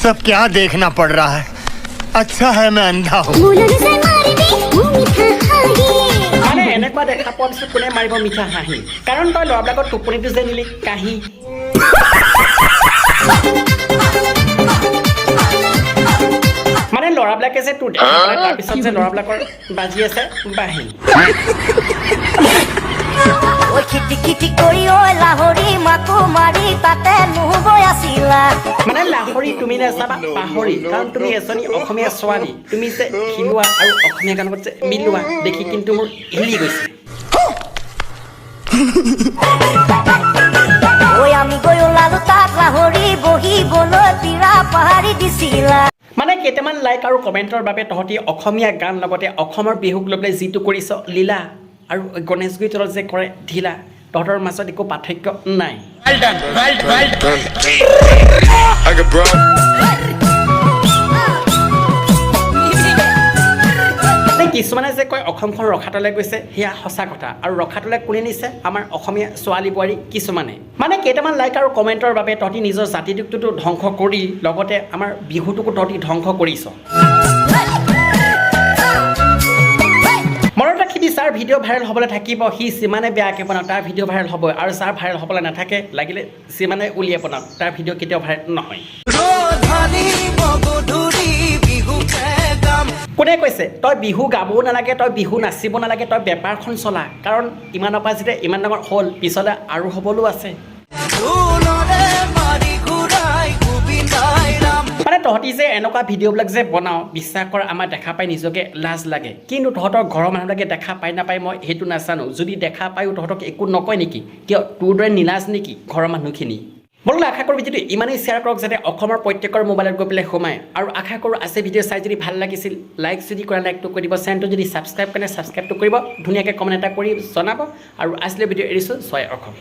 सब क्या देखना पड़ रहा है अच्छा है मैं अंधा हूँ মানে এনেকুৱা দেখা পোৱাৰ পিছত কোনে মাৰিব মিঠা হাঁহি কাৰণ তই ল'ৰাবিলাকৰ টোপনিটো যে নিলি কাহি মানে ল'ৰাবিলাকে যে তোৰ দেখা পালে তাৰপিছত যে ল'ৰাবিলাকৰ বাজি আছে বাঁহী মানে লাহৰি তুমি নাচাবা পাহৰি কাৰণ তুমি এজনী অসমীয়া ছোৱালী তুমি যে খিলোৱা আৰু অসমীয়া গানৰ যে মিলোৱা দেখি কিন্তু মোৰ হিলি গৈছে মানে কেইটামান লাইক আৰু কমেণ্টৰ বাবে তহঁতি অসমীয়া গান লগতে অসমৰ বিহুক লৈ পেলাই যিটো কৰিছ লীলা আৰু গণেশগুৰি তলত যে কৰে ঢিলা তহঁতৰ মাজত একো পাৰ্থক্য নাই কিছুমানে যে কয় অসমখন ৰখাতলৈ গৈছে সেয়া সঁচা কথা আৰু ৰখাতলৈ কোনে নিছে আমাৰ অসমীয়া ছোৱালী বোৱাৰী কিছুমানে মানে কেইটামান লাইক আৰু কমেণ্টৰ বাবে তহঁতি নিজৰ জাতিটোকটো ধ্বংস কৰি লগতে আমাৰ বিহুটোকো তহঁতি ধ্বংস কৰিছ মনত ৰাখিবি যাৰ ভিডিঅ' ভাইৰেল হ'বলৈ থাকিব সি যিমানে বেয়াকৈ বনাওক তাৰ ভিডিঅ' ভাইৰেল হ'ব আৰু যাৰ ভাইৰেল হ'বলৈ নাথাকে লাগিলে যিমানে উলিয়াই বনাওক তাৰ ভিডিঅ' কেতিয়াও ভাইৰেল নহয় কোনে কৈছে তই বিহু গাবও নালাগে তই বিহু নাচিব নালাগে তই বেপাৰখন চলা কাৰণ ইমানৰ পৰা যেতিয়া ইমান ডাঙৰ হ'ল পিছলৈ আৰু হ'বলৈও আছে মানে তহঁতি যে এনেকুৱা ভিডিঅ'বিলাক যে বনাওঁ বিশ্বাস কৰ আমাৰ দেখা পাই নিজকে লাজ লাগে কিন্তু তহঁতৰ ঘৰৰ মানুহবিলাকে দেখা পাই নাপায় মই সেইটো নাজানো যদি দেখা পায়ো তহঁতক একো নকয় নেকি কিয় তোৰ দৰে নিলাজ নেকি ঘৰৰ মানুহখিনি ব'লক আশা কৰোঁ ভিডিঅ'টো ইমানেই শ্বেয়াৰ কৰক যাতে অসমৰ প্ৰত্যেকৰ মোবাইলত গৈ পেলাই সোমায় আৰু আশা কৰোঁ আছে ভিডিঅ' চাই যদি ভাল লাগিছিল লাইক যদি কৰা লাইকটো কৰি দিব চেনেলটো যদি ছাবস্ক্ৰাইব কৰে ছাবস্ক্ৰাইবটো কৰিব ধুনীয়াকৈ কমেণ্ট এটা কৰি জনাব আৰু আজিলৈ ভিডিঅ' এৰিছোঁ জয় অসম